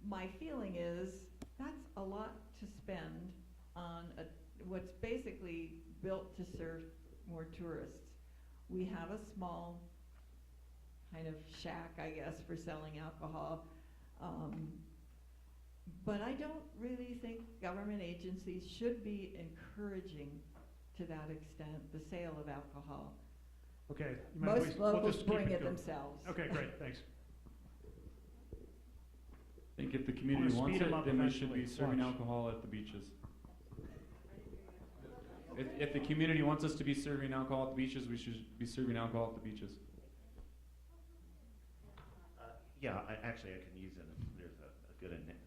my feeling is that's a lot to spend on what's basically built to serve more tourists. We have a small kind of shack, I guess, for selling alcohol. But I don't really think government agencies should be encouraging to that extent the sale of alcohol. Okay. You mind Most we'll locals just keep bring it going. themselves. Okay, great, thanks. I think if the community Wanna wants speed 'em it, up then we should eventually. be serving Watch. alcohol at the beaches. If the community wants us to be serving alcohol at the beaches, we should be serving alcohol at the beaches. Yeah, actually I can use it.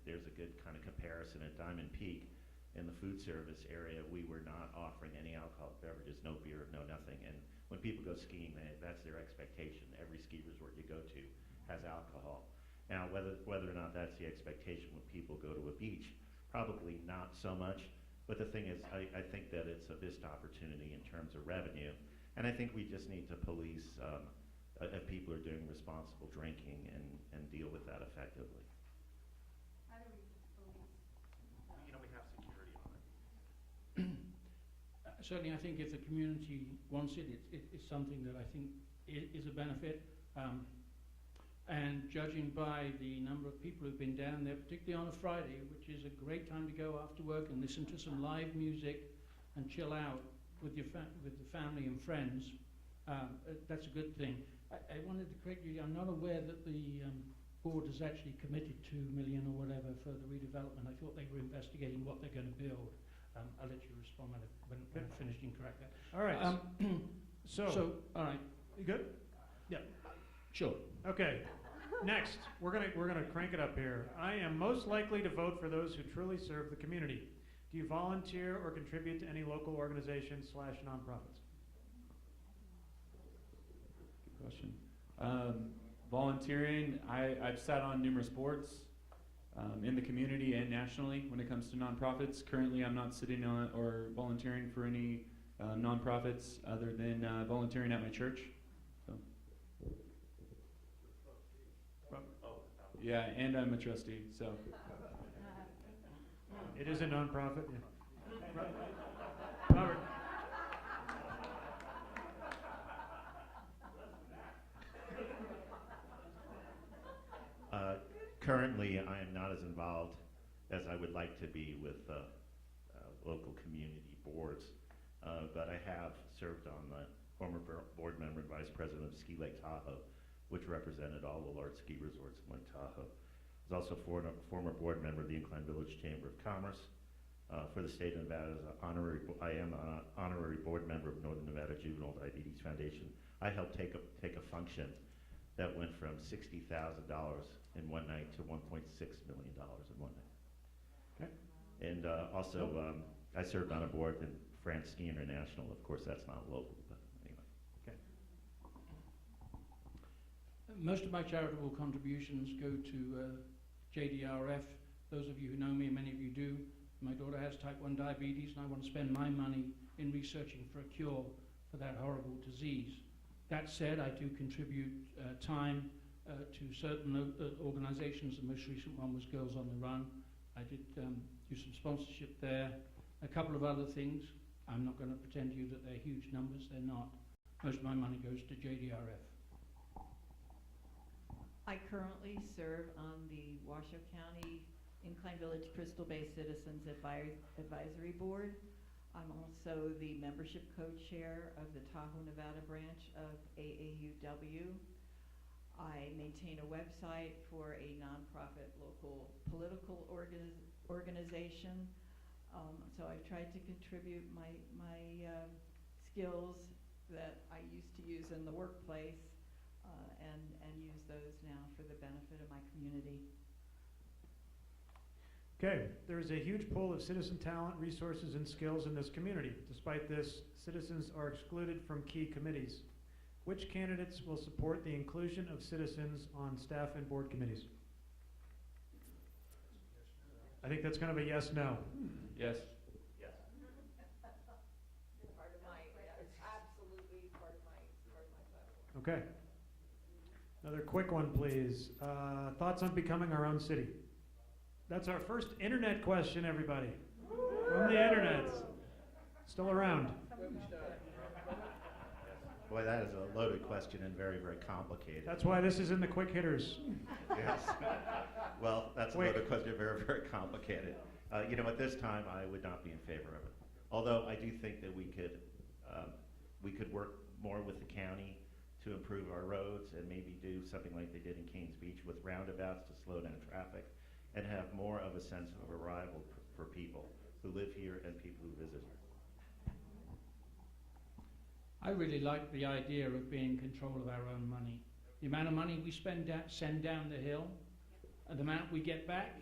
There's a good kind of comparison at Diamond Peak in the food service area. We were not offering any alcoholic beverages, no beer, no nothing. And when people go skiing, that's their expectation. Every ski resort you go to has alcohol. Now, whether or not that's the expectation when people go to a beach, probably not so much. But the thing is, I think that it's a missed opportunity in terms of revenue. And I think we just need to police if people are doing responsible drinking and deal with that effectively. How do we police? You know, we have security on it. Certainly, I think if the community wants it, it's something that I think is a benefit. And judging by the number of people who've been down there, particularly on a Friday, which is a great time to go after work and listen to some live music and chill out with the family and friends, that's a good thing. I wanted to correct you. I'm not aware that the board has actually committed $2 million or whatever for the redevelopment. I thought they were investigating what they're going to build. I'll let you respond when I've finished and correct that. All right. So, all right, You good? Yeah. sure. Okay. Next, we're gonna crank it up here. I am most likely to vote for those who truly serve the community. Do you volunteer or contribute to any local organizations / nonprofits? Good question. Volunteering, I've sat on numerous boards in the community and nationally when it comes to nonprofits. Currently, I'm not sitting on or volunteering for any nonprofits other than volunteering at my church. So. Yeah, and I'm a trustee, so. It is a nonprofit. Yeah. Robert. Currently, I am not as involved as I would like to be with local community boards, but I have served on the former board member and vice president of Ski Lake Tahoe, which represented all the large ski resorts in Lake Tahoe. I was also former board member of the Incline Village Chamber of Commerce. For the state of Nevada, I am an honorary board member of Northern Nevada Juvenile Diabetes Foundation. I helped take a function that went from $60,000 in one night to $1.6 million in one night. Okay. And also, I served on a board in France Ski International. Of course, that's not local, but anyway. Okay. Most of my charitable contributions go to JDRF. Those of you who know me, and many of you do, my daughter has type 1 diabetes, and I want to spend my money in researching for a cure for that horrible disease. That said, I do contribute time to certain organizations. The most recent one was Girls on the Run. I did do some sponsorship there. A couple of other things. I'm not going to pretend to you that they're huge numbers. They're not. Most of my money goes to JDRF. I currently serve on the Washoe County Incline Village Crystal Bay Citizens Advisory Board. I'm also the membership co-chair of the Tahoe, Nevada branch of AAUW. I maintain a website for a nonprofit local political organization. So I've tried to contribute my skills that I used to use in the workplace and use those now for the benefit of my community. Okay, there is a huge pool of citizen talent, resources, and skills in this community. Despite this, citizens are excluded from key committees. Which candidates will support the inclusion of citizens on staff and board committees? I think that's kind of a yes/no. Yes. Part of my, it's absolutely part of my platform. Okay. Another quick one, please. Thoughts on becoming our own city? That's our first internet question, everybody. From the internet. Still around. Boy, that is a loaded question and very, very complicated. That's why this is in the quick hitters. Yes. Well, that's a Wait. loaded question, very, very complicated. At this time, I would not be in favor of it. Although I do think that we could work more with the county to improve our roads and maybe do something like they did in Canes Beach with roundabouts to slow down traffic and have more of a sense of arrival for people who live here and people who visit here. I really like the idea of being in control of our own money. The amount of money we send down the hill, and the amount we get back,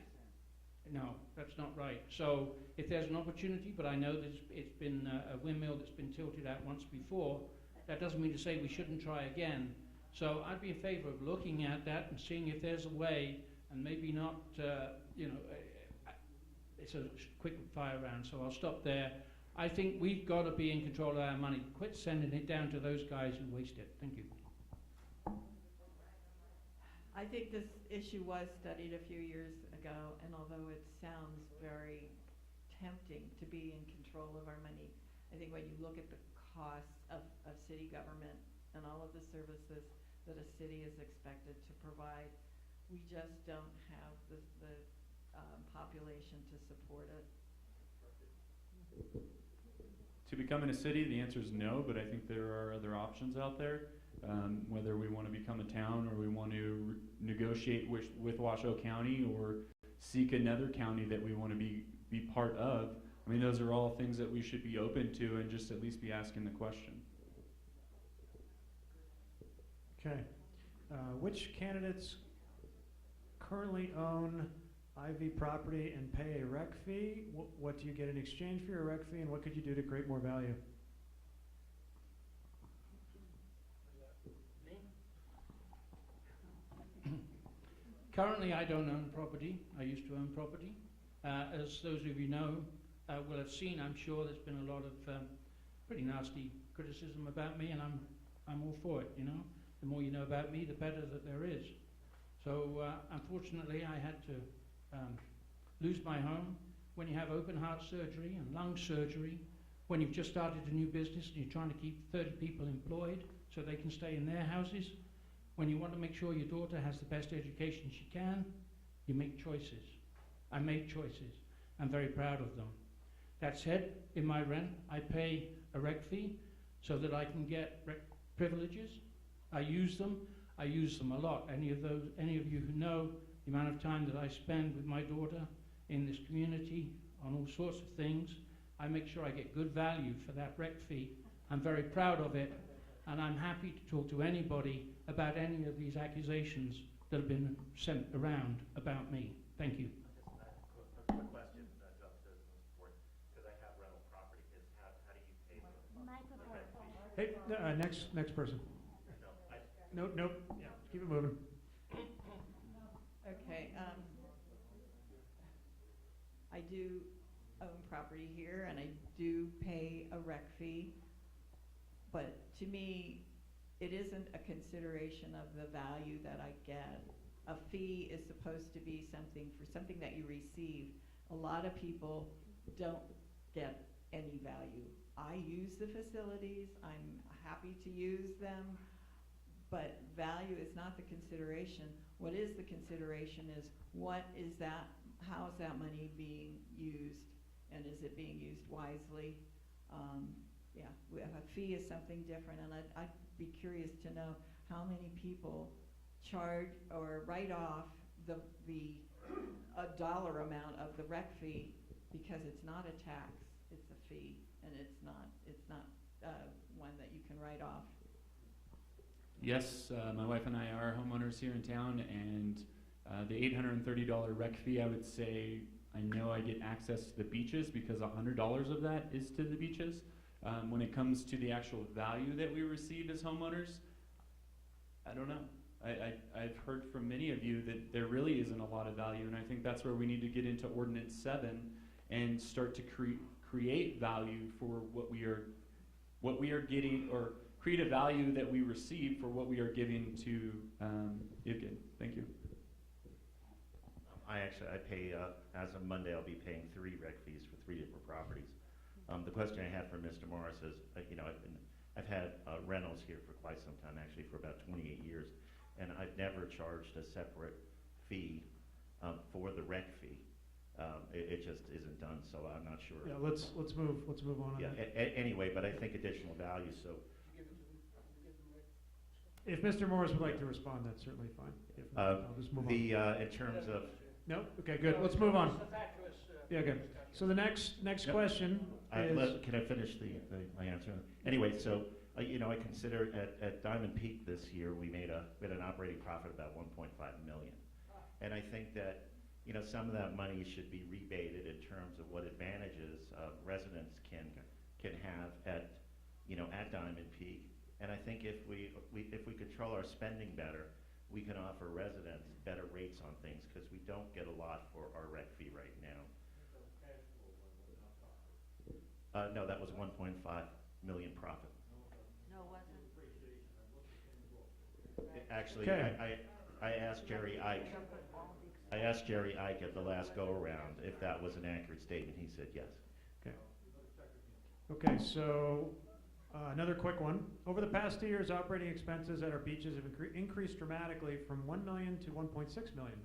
no, that's not right. So if there's an opportunity, but I know that it's been a windmill that's been tilted out once before, that doesn't mean to say we shouldn't try again. So I'd be in favour of looking at that and seeing if there's a way, and maybe not, it's a quick fire round, so I'll stop there. I think we've got to be in control of our money. Quit sending it down to those guys who waste it. Thank you. I think this issue was studied a few years ago, and although it sounds very tempting to be in control of our money, I think when you look at the costs of city government and all of the services that a city is expected to provide, we just don't have the population to support it. To becoming a city, the answer is no, but I think there are other options out there. Whether we want to become a town or we want to negotiate with Washoe County or seek another county that we want to be part of. I mean, those are all things that we should be open to and just at least be asking the question. Okay. Which candidates currently own IV property and pay a rec fee? What do you get in exchange for your rec fee, and what could you do to create more value? Currently, I don't own property. I used to own property. As those of you know will have seen, I'm sure there's been a lot of pretty nasty criticism about me, and I'm all for it. You know, the more you know about me, the better that there is. So unfortunately, I had to lose my home. When you have open heart surgery and lung surgery, when you've just started a new business and you're trying to keep 30 people employed so they can stay in their houses, when you want to make sure your daughter has the best education she can, you make choices. I made choices. I'm very proud of them. That said, in my rent, I pay a rec fee so that I can get rec privileges. I use them. I use them a lot. Any of you who know the amount of time that I spend with my daughter in this community on all sorts of things, I make sure I get good value for that rec fee. I'm very proud of it, and I'm happy to talk to anybody about any of these accusations that have been sent around about me. Thank you. A quick question, because I have rental property, is how do you pay for the rent fee? Hey, next person. Nope. Yeah, keep it moving. Okay, I do own property here, and I do pay a rec fee, but to me, it isn't a consideration of the value that I get. A fee is supposed to be something that you receive. A lot of people don't get any value. I use the facilities, I'm happy to use them, but value is not the consideration. What is the consideration is how is that money being used, and is it being used wisely? A fee is something different, and I'd be curious to know how many people charge or write off a dollar amount of the rec fee because it's not a tax, it's a fee, and it's not one that you can write off. Yes, my wife and I are homeowners here in town, and the $830 rec fee, I would say, I know I get access to the beaches because $100 of that is to the beaches. When it comes to the actual value that we receive as homeowners, I don't know. I've heard from many of you that there really isn't a lot of value, and I think that's where we need to get into Ordinance 7 and start to create value for what we are getting, or create a value that we receive for what we are giving to IVGID. Thank you. I I pay, as of Monday, I'll be paying 3 rec fees for 3 different properties. The question I had for Mr. Morris is, you know, I've had rentals here for quite some time, actually for about 28 years, and I've never charged a separate fee for the rec fee. It just isn't done, so I'm not sure. Yeah, let's move on. Yeah, anyway, but I think additional value, so. If Mr. Morris would like to respond, that's certainly fine. If not, I'll just move on. In terms of, No? Okay, good. Let's move on. Yeah, good. So the next Yep. question is, can I finish my answer? Anyway, so, you know, I consider at Diamond Peak this year, we had an operating profit of about 1.5 million. And I think that, you know, some of that money should be rebated in terms of what advantages residents can have at, you know, at Diamond Peak. And I think if we control our spending better, we can offer residents better rates on things, because we don't get a lot for our rec fee right now. No, that was 1.5 million profit. No, it wasn't. Actually, Okay. I asked Jerry Ike. I asked Jerry Ike at the last go-around if that was an accurate statement. He said yes. okay, so another quick one. Over the past 2 years, operating expenses at our beaches have increased dramatically from 1 million to 1.6 million.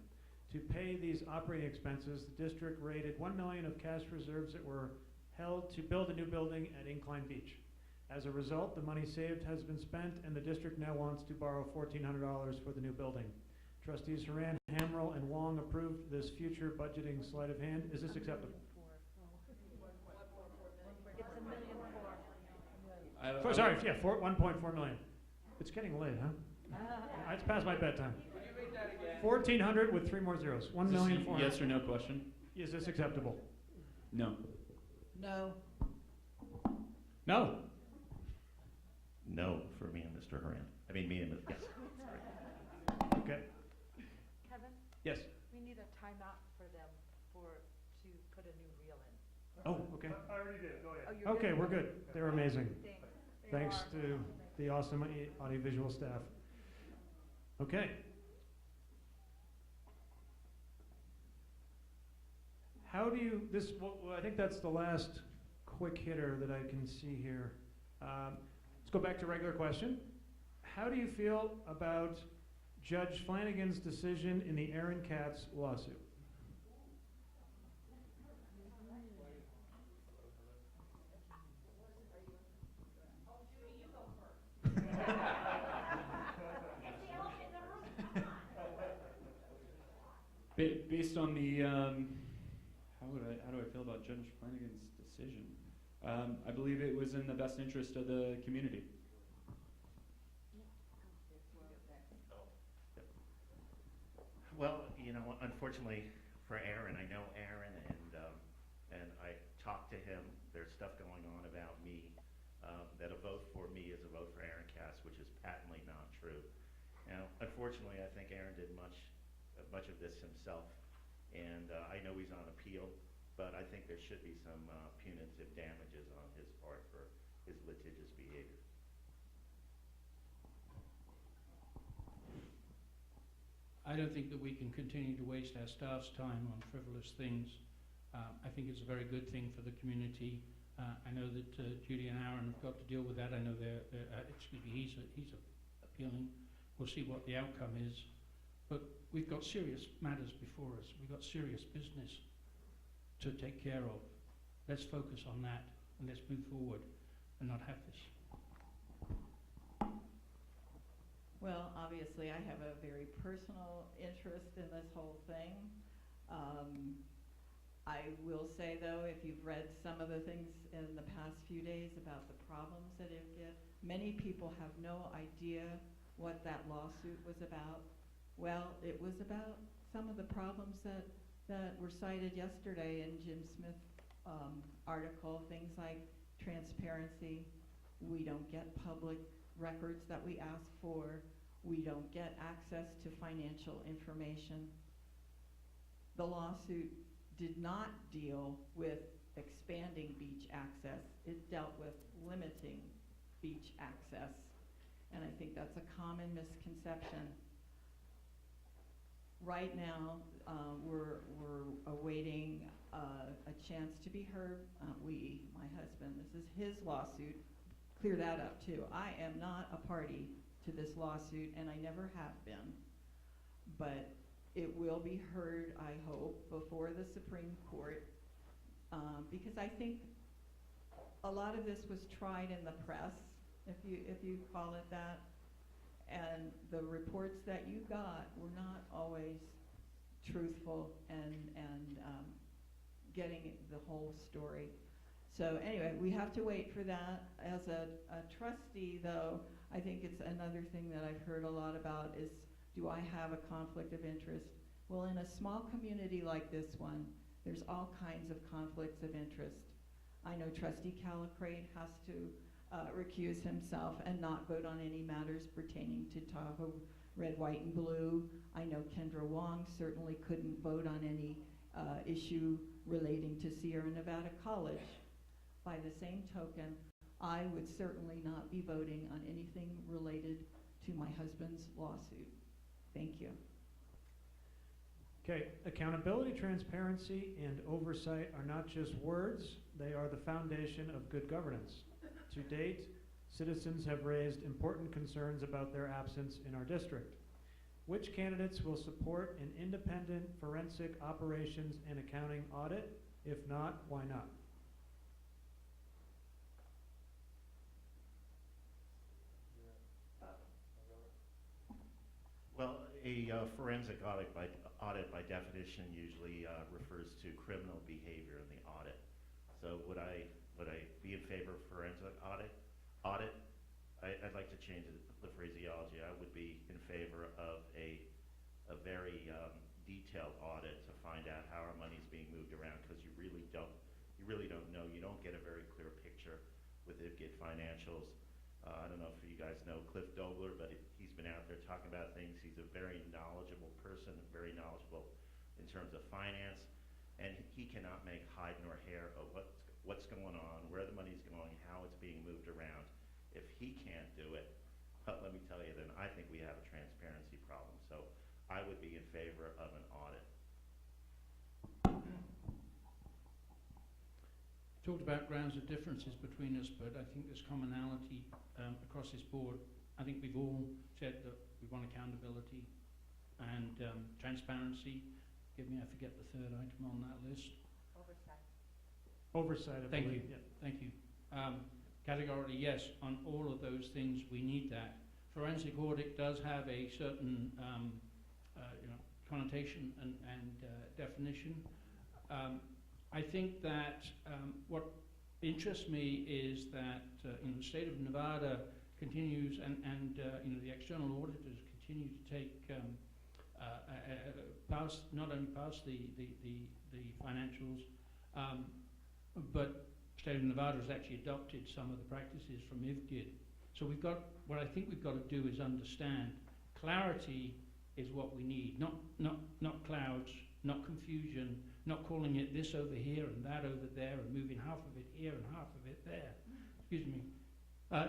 To pay these operating expenses, the district rated 1 million of cash reserves that were held to build a new building at Incline Beach. As a result, the money saved has been spent, and the district now wants to borrow $1,400 for the new building. Trustees Haran, Hamrell, and Wong approved this future budgeting sleight of hand. Is this acceptable? It's $1.4 million. Sorry, yeah, 1.4 million. It's getting late, huh? It's past my bedtime. 1,400 with 3 more zeros. Is 1,400,000. this a yes or no question? Is this acceptable? No. No. No. No for me and Mr. Haran. I mean, me and yes. Okay. Kevin, Yes. we need a timeout for them to put a new reel in. Oh, okay. Oh, you're Okay, good? we're good. They're amazing. Thanks. Thanks to the awesome audiovisual staff. Okay. How do you, well, I think that's the last quick hitter that I can see here. Let's go back to regular question. How do you feel about Judge Flanagan's decision in the Aaron Katz lawsuit? Based on the, how do I feel about Judge Flanagan's decision? I believe it was in the best interest of the community. Well, you know, unfortunately for Aaron, I know Aaron, and I talked to him. There's stuff going on about me, that a vote for me is a vote for Aaron Katz, which is patently not true. Now, unfortunately, I think Aaron did much of this himself, and I know he's on appeal, but I think there should be some punitive damages on his part for his litigious behavior. I don't think that we can continue to waste our staff's time on frivolous things. I think it's a very good thing for the community. I know that Judy and Aaron have got to deal with that. I know he's appealing. We'll see what the outcome is. But we've got serious matters before us. We've got serious business to take care of. Let's focus on that, and let's move forward and not have this. Well, obviously, I have a very personal interest in this whole thing. I will say, though, if you've read some of the things in the past few days about the problems that it did, many people have no idea what that lawsuit was about. Well, it was about some of the problems that were cited yesterday in Jim Smith's article, things like transparency. We don't get public records that we ask for. We don't get access to financial information. The lawsuit did not deal with expanding beach access. It dealt with limiting beach access. And I think that's a common misconception. Right now, we're awaiting a chance to be heard. My husband, this is his lawsuit. Clear that up too. I am not a party to this lawsuit, and I never have been. But it will be heard, I hope, before the Supreme Court, because I think a lot of this was tried in the press, if you call it that, and the reports that you got were not always truthful and getting the whole story. So anyway, we have to wait for that. As a trustee, though, I think it's another thing that I've heard a lot about is, do I have a conflict of interest? Well, in a small community like this one, there's all kinds of conflicts of interest. I know Trustee Callicrate has to recuse himself and not vote on any matters pertaining to Tahoe Red, White, and Blue. I know Kendra Wong certainly couldn't vote on any issue relating to Sierra Nevada College. By the same token, I would certainly not be voting on anything related to my husband's lawsuit. Thank you. Okay, accountability, transparency, and oversight are not just words, they are the foundation of good governance. To date, citizens have raised important concerns about their absence in our district. Which candidates will support an independent forensic operations and accounting audit? If not, why not? Well, a forensic audit by definition usually refers to criminal behavior in the audit. So would I be in favor of forensic audit? I'd like to change the phraseology. I would be in favor of a very detailed audit to find out how our money's being moved around, because you really don't know. You don't get a very clear picture with IVGID financials. I don't know if you guys know Cliff Dobler, but he's been out there talking about things. He's a very knowledgeable person, very knowledgeable in terms of finance, and he cannot make hide nor hair of what's going on, where the money's going, how it's being moved around. If he can't do it, let me tell you, then I think we have a transparency problem. So I would be in favor of an audit. Talked about grounds of differences between us, but I think there's commonality across this board. I think we've all said that we want accountability and transparency. Give me, I forget the third item on that list. Oversight. Oversight, I Thank believe. you. Yeah, thank you. Categorically, yes, on all of those things, we need that. Forensic audit does have a certain connotation and definition. I think that what interests me is that the state of Nevada continues, and the external auditors continue to take not only pass the financials, but state of Nevada has actually adopted some of the practices from IVGID. So what I think we've got to do is understand clarity is what we need, not clouds, not confusion, not calling it this over here and that over there and moving half of it here and half of it there. Excuse me.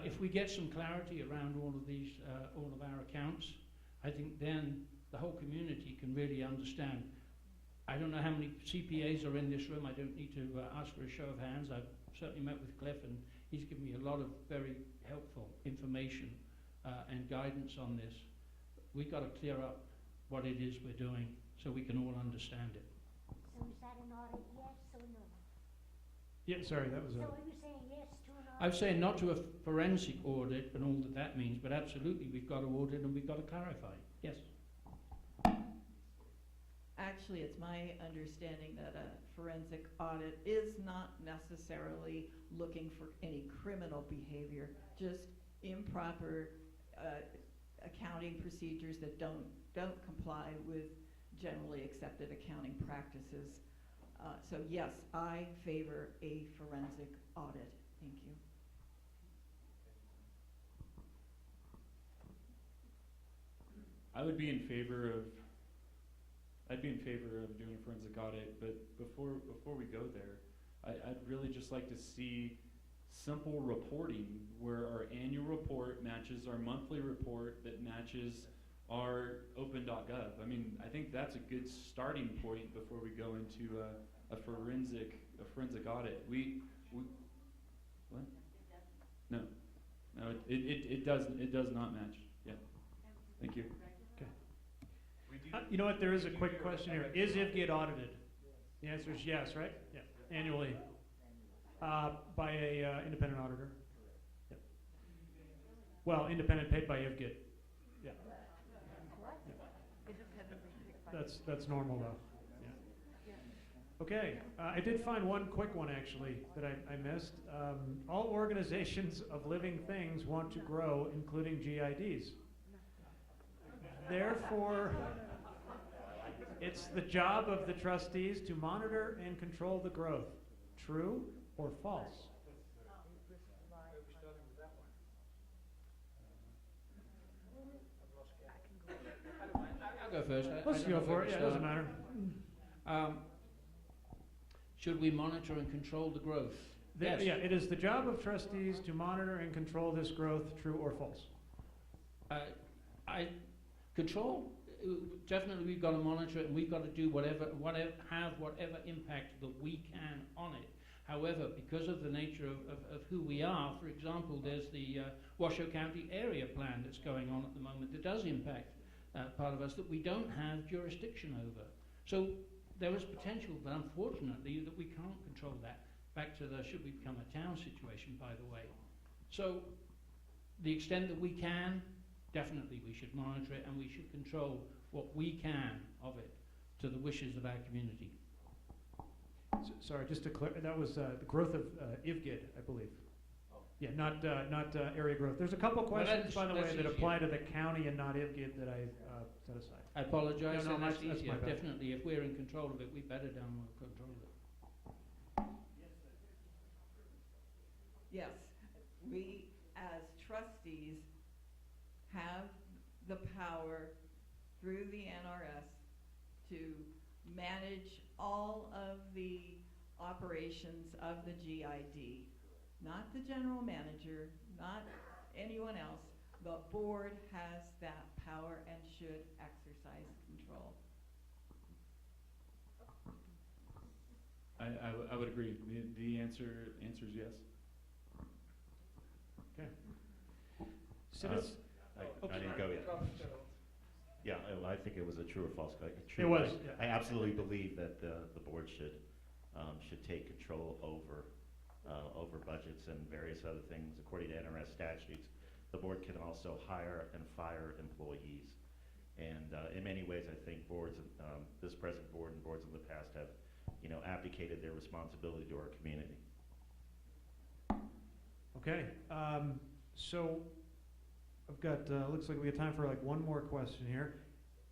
If we get some clarity around all of these, all of our accounts, I think then the whole community can really understand. I don't know how many CPAs are in this room. I don't need to ask for a show of hands. I've certainly met with Cliff, and he's given me a lot of very helpful information and guidance on this. We've got to clear up what it is we're doing so we can all understand it. So is that an audit, yes or no? Yeah, sorry, that was So a... are you saying yes to an audit? I'm saying not to a forensic audit and all that means, but absolutely we've got to audit and we've got to clarify. Yes. Actually, it's my understanding that a forensic audit is not necessarily looking for any criminal behavior, just improper accounting procedures that don't comply with generally accepted accounting practices. So yes, I favor a forensic audit. Thank you. I would be in favor of. I'd be in favor of doing a forensic audit, but before we go there, I'd really just like to see simple reporting where our annual report matches our monthly report, that matches are open.gov. I mean, I think that's a good starting point before we go into a forensic audit. What? No, it does not match. Yeah. Thank you. You know what, there is a quick question here. Is IVGID audited? The answer is yes, right? Yeah, annually. By a independent auditor. Yep. Well, independent paid by IVGID. Yeah. That's normal though. Yeah. Okay, I did find one quick one actually that I missed. All organizations of living things want to grow, including GIDs. Therefore, it's the job of the trustees to monitor and control the growth. True or false? I'll go first. Let's go for it. Yeah, it doesn't matter. Should we monitor and control the growth? Yes. Yeah, it is the job of trustees to monitor and control this growth. True or false? Control. Definitely, we've got to monitor it, and we've got to do whatever impact that we can on it. However, because of the nature of who we are, for example, there's the Washoe County area plan that's going on at the moment that does impact part of us that we don't have jurisdiction over. So there is potential, but unfortunately, that we can't control that. Back to the should we become a town situation, by the way. So the extent that we can, definitely we should monitor it, and we should control what we can of it to the wishes of our community. Sorry, just to clear, that was the growth of IVGID, I believe. Yeah, not area growth. There's a couple questions, by the way, that apply to the county and not IVGID that I set aside. I apologize, No, and that's that's easier. my bad. Definitely, if we're in control of it, we better down control of it. Yes, we as trustees have the power through the NRS to manage all of the operations of the GID. Not the general manager, not anyone else. The board has that power and should exercise control. I would agree. The answer is yes. Okay. I didn't go yet. Yeah, I think it was a true or false. It was. Yeah. I absolutely believe that the board should take control over budgets and various other things. According to NRS statutes, the board can also hire and fire employees. And in many ways, I think boards, this present board and boards in the past have, abdicated their responsibility to our community. Okay. So I've got, looks like we have time for like one more question here.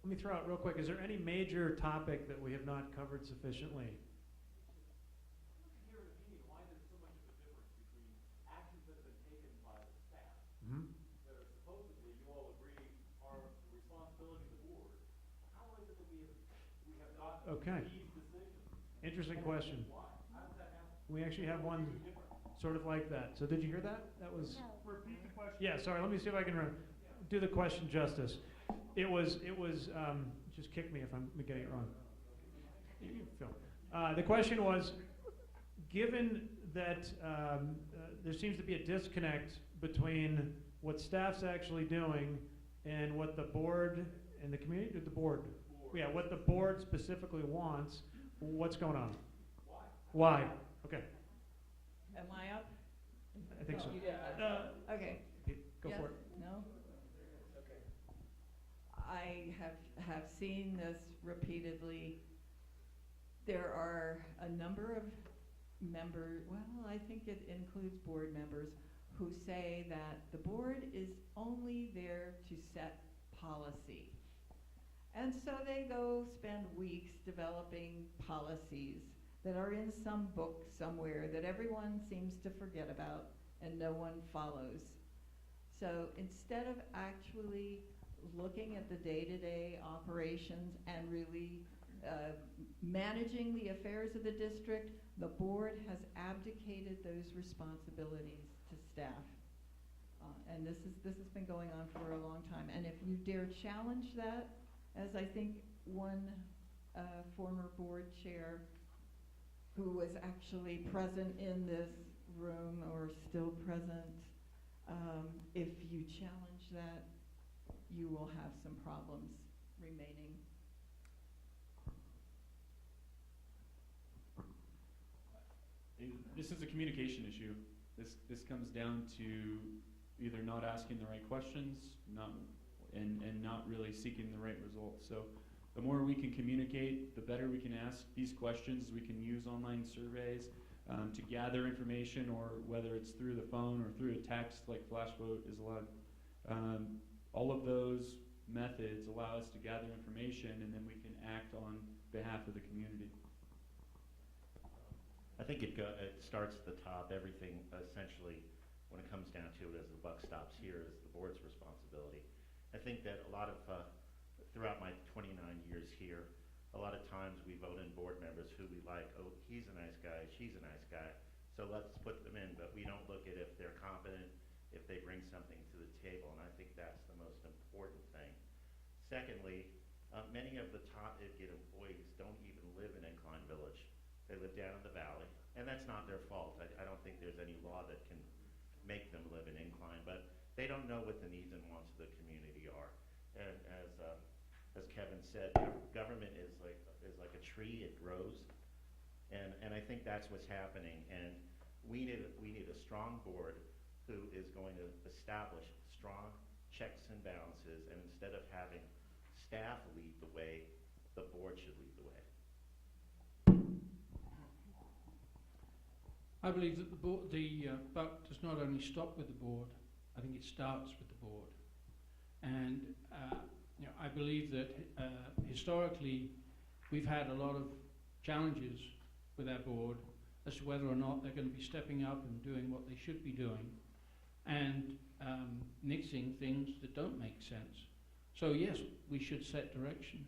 Let me throw out real quick, is there any major topic that we have not covered sufficiently? Mm-hmm. That are supposedly, you all agree, are the responsibility of the board. How is it that we have not Okay. these decisions? Interesting question. Why? How does that happen? We actually have one sort of like that. So did you hear that? That was. No. Repeat the question. Yeah. Sorry. Let me see if I can do the question justice. It was. Just kick me if I'm getting it wrong. Phil. The question was, given that there seems to be a disconnect between what staff's actually doing and what the board and the community, what the board specifically wants, what's going on? Why? Okay, Am I up? I think so. Okay. Go Yes? for it. No? I have seen this repeatedly. There are a number of members, well, I think it includes board members, who say that the board is only there to set policy. And so they go spend weeks developing policies that are in some book somewhere that everyone seems to forget about and no one follows. So instead of actually looking at the day-to-day operations and really managing the affairs of the district, the board has abdicated those responsibilities to staff. And this has been going on for a long time. And if you dare challenge that, as I think one former board chair who was actually present in this room or still present, if you challenge that, you will have some problems remaining. This is a communication issue. This comes down to either not asking the right questions, and not really seeking the right results. So the more we can communicate, the better we can ask these questions. We can use online surveys to gather information, or whether it's through the phone or through a text like Flashvote is allowed. All of those methods allow us to gather information, and then we can act on behalf of the community. I think it starts at the top. Everything essentially, when it comes down to it, as the buck stops here, is the board's responsibility. I think that a lot of, throughout my 29 years here, a lot of times we vote in board members who we like. Oh, he's a nice guy, she's a nice guy, so let's put them in. But we don't look at if they're competent, if they bring something to the table, and I think that's the most important thing. Secondly, many of the top IVGID employees don't even live in Incline Village. They live down in the valley, and that's not their fault. I don't think there's any law that can make them live in Incline, but they don't know what the needs and wants of the community are. And as Kevin said, government is like a tree; it grows, and I think that's what's happening. And we need a strong board who is going to establish strong checks and balances, and instead of having staff lead the way, the board should lead the way. I believe that the buck does not only stop with the board, I think it starts with the board. And I believe that historically we've had a lot of challenges with our board as to whether or not they're going to be stepping up and doing what they should be doing, and nixing things that don't make sense. So yes, we should set direction.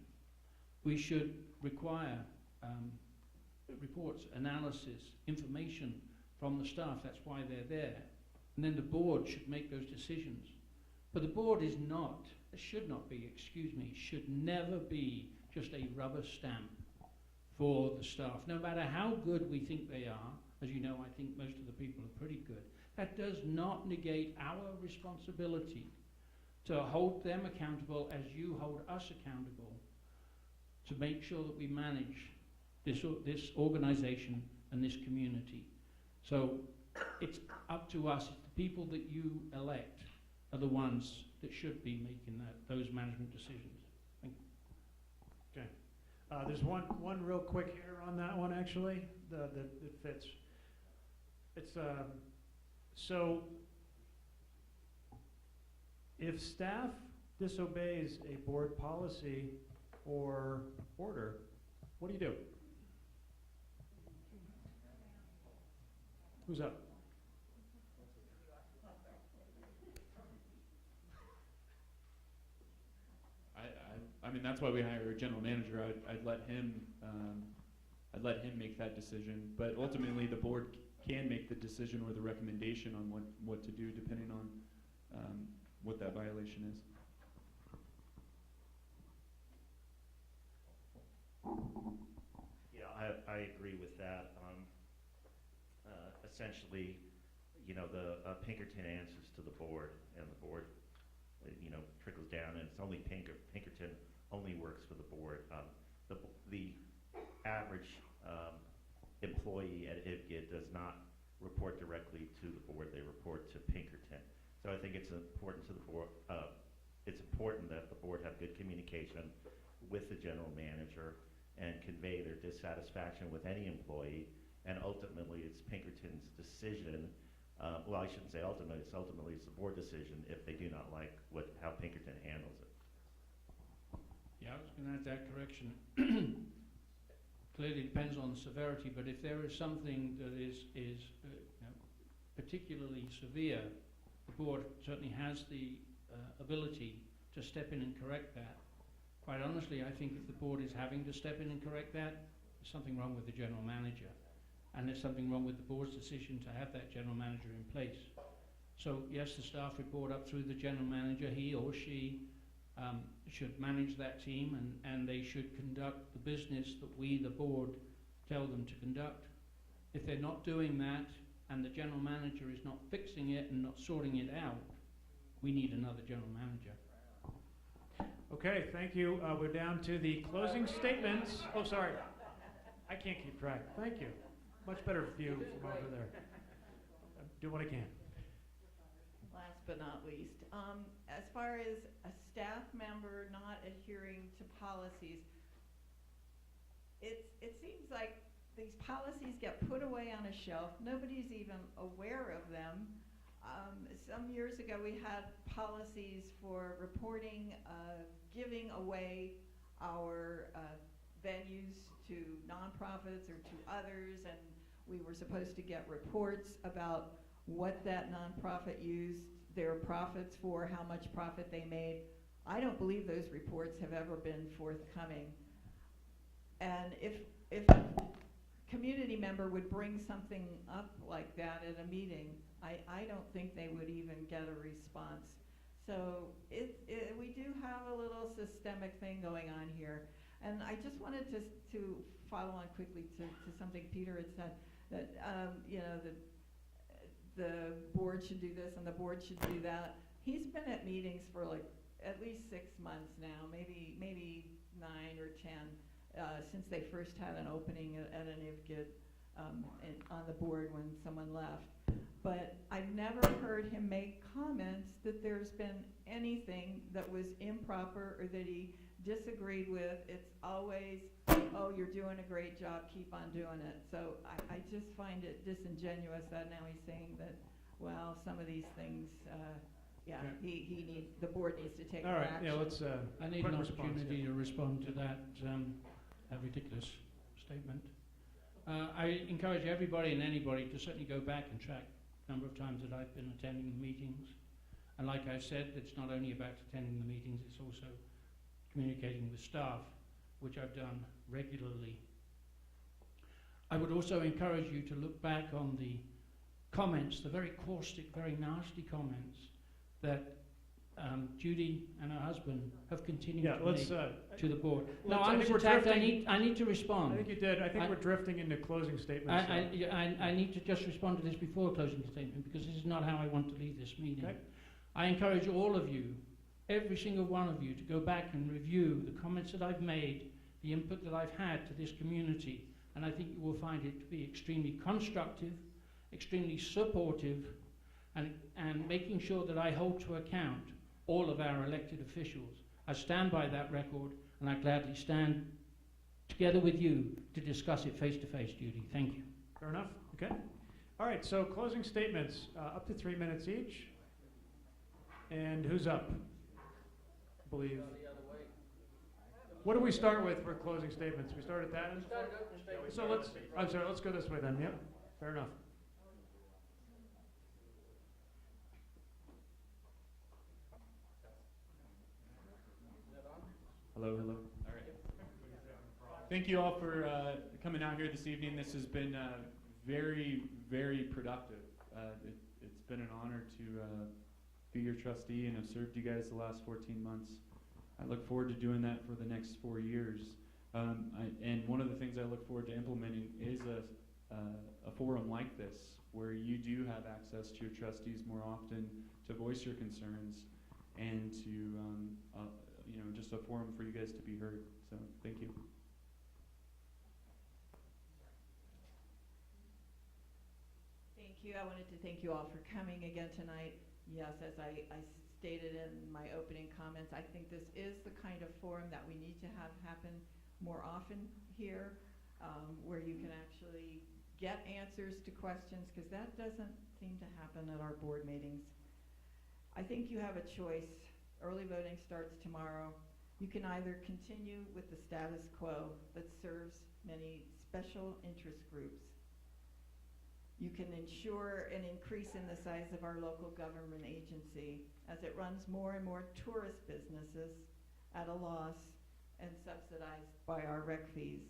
We should require reports, analysis, information from the staff. That's why they're there. And then the board should make those decisions. But the board is not, should not be, should never be just a rubber stamp for the staff. No matter how good we think they are, as you know, I think most of the people are pretty good, that does not negate our responsibility to hold them accountable as you hold us accountable, to make sure that we manage this organization and this community. So it's up to us. The people that you elect are the ones that should be making those management decisions. Thank you. Okay. There's one real quick hitter on that one, actually, that fits. It's so if staff disobeys a board policy or order, what do you do? Who's up? I mean, that's why we hire a general manager. I'd let him make that decision. But ultimately, the board can make the decision or the recommendation on what to do, depending on what that violation is. Yeah, I agree with that. Essentially, the Pinkerton answers to the board, and the board, trickles down, and it's only Pinkerton only works for the board. The average employee at IVGID does not report directly to the board; they report to Pinkerton. So I think it's important to the board. It's important that the board have good communication with the general manager and convey their dissatisfaction with any employee. And ultimately, it's Pinkerton's decision. Well, I shouldn't say ultimately. It's the board decision if they do not like how Pinkerton handles it. Yeah, I was going to add that correction. Clearly, it depends on the severity. But if there is something that is particularly severe, the board certainly has the ability to step in and correct that. Quite honestly, I think if the board is having to step in and correct that, there's something wrong with the general manager. And there's something wrong with the board's decision to have that general manager in place. So yes, the staff report up through the general manager. He or she should manage that team, and they should conduct the business that we, the board, tell them to conduct. If they're not doing that, and the general manager is not fixing it and not sorting it out, we need another general manager. Okay, thank you. We're down to the closing statements. Oh, sorry. I can't keep track. Thank you. Much better view from over there. Do what I can. Last but not least, as far as a staff member not adhering to policies, it seems like these policies get put away on a shelf. Nobody's even aware of them. Some years ago, we had policies for reporting, giving away our venues to nonprofits or to others, and we were supposed to get reports about what that nonprofit used their profits for, how much profit they made. I don't believe those reports have ever been forthcoming. And if a community member would bring something up like that at a meeting, I don't think they would even get a response. So we do have a little systemic thing going on here. And I just wanted to follow on quickly to something Peter had said, that you know, the board should do this and the board should do that. He's been at meetings for like at least 6 months now, maybe 9 or 10, since they first had an opening at an IVGID on the board when someone left. But I've never heard him make comments that there's been anything that was improper or that he disagreed with. It's always, oh, you're doing a great job, keep on doing it. So I just find it disingenuous that now he's saying that, well, some of these things, the board needs to take All right, action. yeah, let's I need an opportunity to respond to that ridiculous statement. I encourage everybody and anybody to certainly go back and track the number of times that I've been attending the meetings. And like I said, it's not only about attending the meetings, it's also communicating with staff, which I've done regularly. I would also encourage you to look back on the comments, the very caustic, very nasty comments that Judy and her husband have continued to make to the board. No, I was attacked. I need to respond. I think you did. I think we're drifting into closing statements. I need to just respond to this before closing statement, because this is not how I want to leave this meeting. Okay. I encourage all of you, every single one of you, to go back and review the comments that I've made, the input that I've had to this community, and I think you will find it to be extremely constructive, extremely supportive, and making sure that I hold to account all of our elected officials. I stand by that record, and I gladly stand together with you to discuss it face to face, Judy. Thank you. Fair enough. Okay. All right, so closing statements, up to 3 minutes each. And who's up? I believe. What do we start with for closing statements? We start at that end? So let's go this way then. Yep. Fair enough. Hello. All right. Thank you all for coming out here this evening. This has been very, very productive. It's been an honor to be your trustee and have served you guys the last 14 months. I look forward to doing that for the next 4 years. And one of the things I look forward to implementing is a forum like this, where you do have access to your trustees more often to voice your concerns and to just a forum for you guys to be heard. So thank you. Thank you. I wanted to thank you all for coming again tonight. Yes, as I stated in my opening comments, I think this is the kind of forum that we need to have happen more often here, where you can actually get answers to questions, because that doesn't seem to happen at our board meetings. I think you have a choice. Early voting starts tomorrow. You can either continue with the status quo that serves many special interest groups. You can ensure an increase in the size of our local government agency as it runs more and more tourist businesses at a loss and subsidized by our rec fees.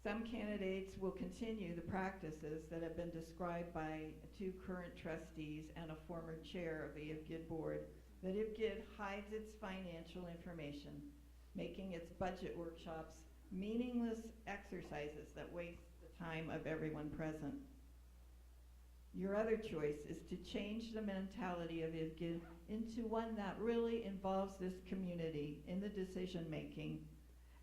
Some candidates will continue the practices that have been described by 2 current trustees and a former chair of the IVGID board, that IVGID hides its financial information, making its budget workshops meaningless exercises that waste the time of everyone present. Your other choice is to change the mentality of IVGID into one that really involves this community in the decision making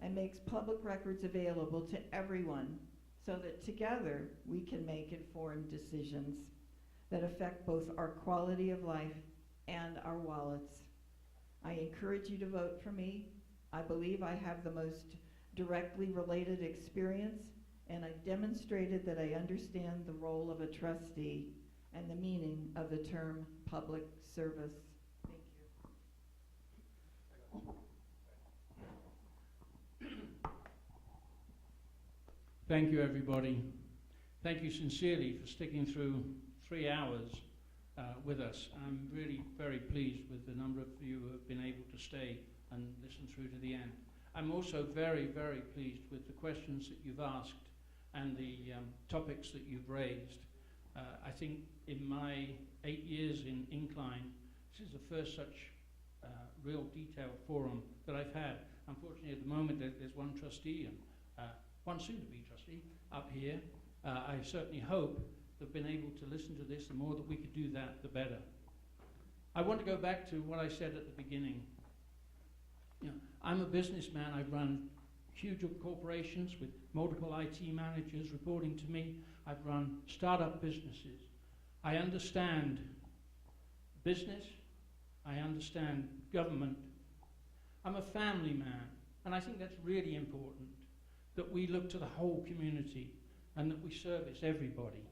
and makes public records available to everyone so that together we can make informed decisions that affect both our quality of life and our wallets. I encourage you to vote for me. I believe I have the most directly related experience, and I've demonstrated that I understand the role of a trustee and the meaning of the term public service. Thank you. Thank you, everybody. Thank you sincerely for sticking through 3 hours with us. I'm really very pleased with the number of you who have been able to stay and listen through to the end. I'm also very, very pleased with the questions that you've asked and the topics that you've raised. I think in my 8 years in Incline, this is the first such real detailed forum that I've had. Unfortunately, at the moment, there's one trustee and one soon-to-be trustee up here. I certainly hope they've been able to listen to this. The more that we could do that, the better. I want to go back to what I said at the beginning. You know, I'm a businessman. I run huge corporations with multiple IT managers reporting to me. I've run startup businesses. I understand business. I understand government. I'm a family man, and I think that's really important, that we look to the whole community and that we service everybody.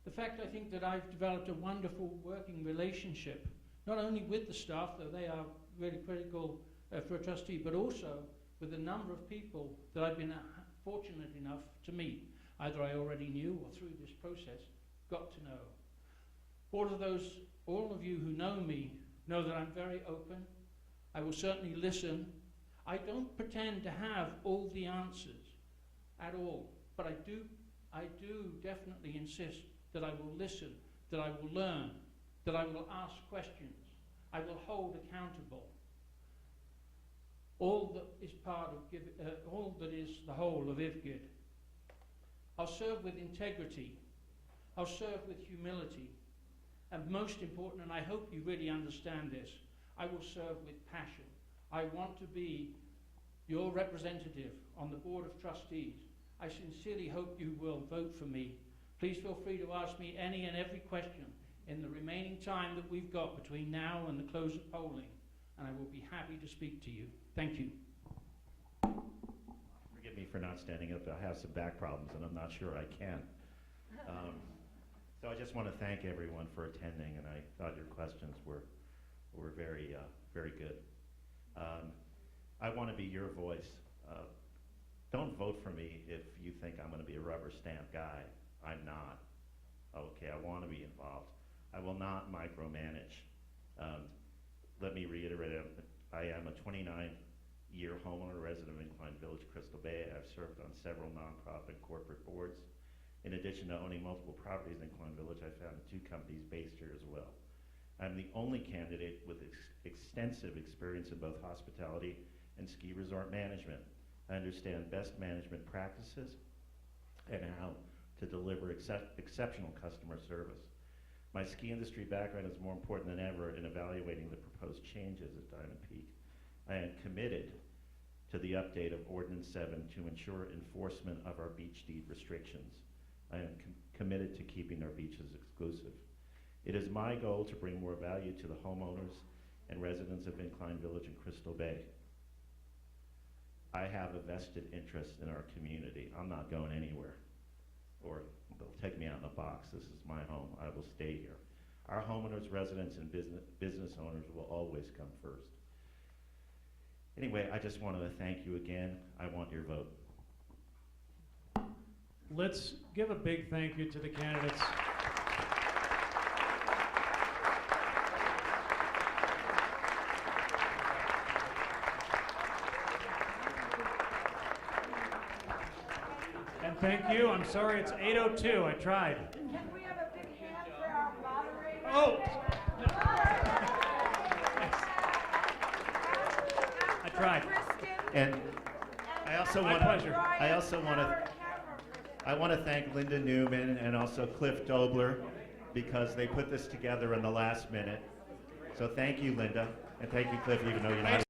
The fact, I think, that I've developed a wonderful working relationship, not only with the staff, though they are really critical for a trustee, but also with a number of people that I've been fortunate enough to meet. Either I already knew or through this process got to know. All of you who know me know that I'm very open. I will certainly listen. I don't pretend to have all the answers at all, but I do definitely insist that I will listen, that I will learn, that I will ask questions, I will hold accountable. All that is part of all that is the whole of IVGID. I'll serve with integrity. I'll serve with humility. And most important, and I hope you really understand this, I will serve with passion. I want to be your representative on the Board of Trustees. I sincerely hope you will vote for me. Please feel free to ask me any and every question in the remaining time that we've got between now and the close of polling, and I will be happy to speak to you. Thank you. Forgive me for not standing up. I have some back problems, and I'm not sure I can. So I just want to thank everyone for attending, and I thought your questions were very, very good. I want to be your voice. Don't vote for me if you think I'm going to be a rubber stamp guy. I'm not. Okay, I want to be involved. I will not micromanage. Let me reiterate, I am a 29-year homeowner resident of Incline Village, Crystal Bay. I've served on several nonprofit corporate boards. In addition to owning multiple properties in Incline Village, I founded 2 companies based here as well. I'm the only candidate with extensive experience in both hospitality and ski resort management. I understand best management practices and how to deliver exceptional customer service. My ski industry background is more important than ever in evaluating the proposed changes at Diamond Peak. I am committed to the update of Ordinance 7 to ensure enforcement of our beach deed restrictions. I am committed to keeping our beaches exclusive. It is my goal to bring more value to the homeowners and residents of Incline Village and Crystal Bay. I have a vested interest in our community. I'm not going anywhere, or they'll take me out in a box. This is my home. I will stay here. Our homeowners, residents, and business owners will always come first. Anyway, I just want to thank you again. I want your vote. Let's give a big thank you to the candidates. Thank you. I'm sorry, it's 8:02. I tried. Can we have a big hand for our moderator? Oh! I tried. And I also My want pleasure. to, I want to thank Linda Newman and also Cliff Dobler because they put this together in the last minute. So thank you, Linda, and thank you, Cliff, even though you're not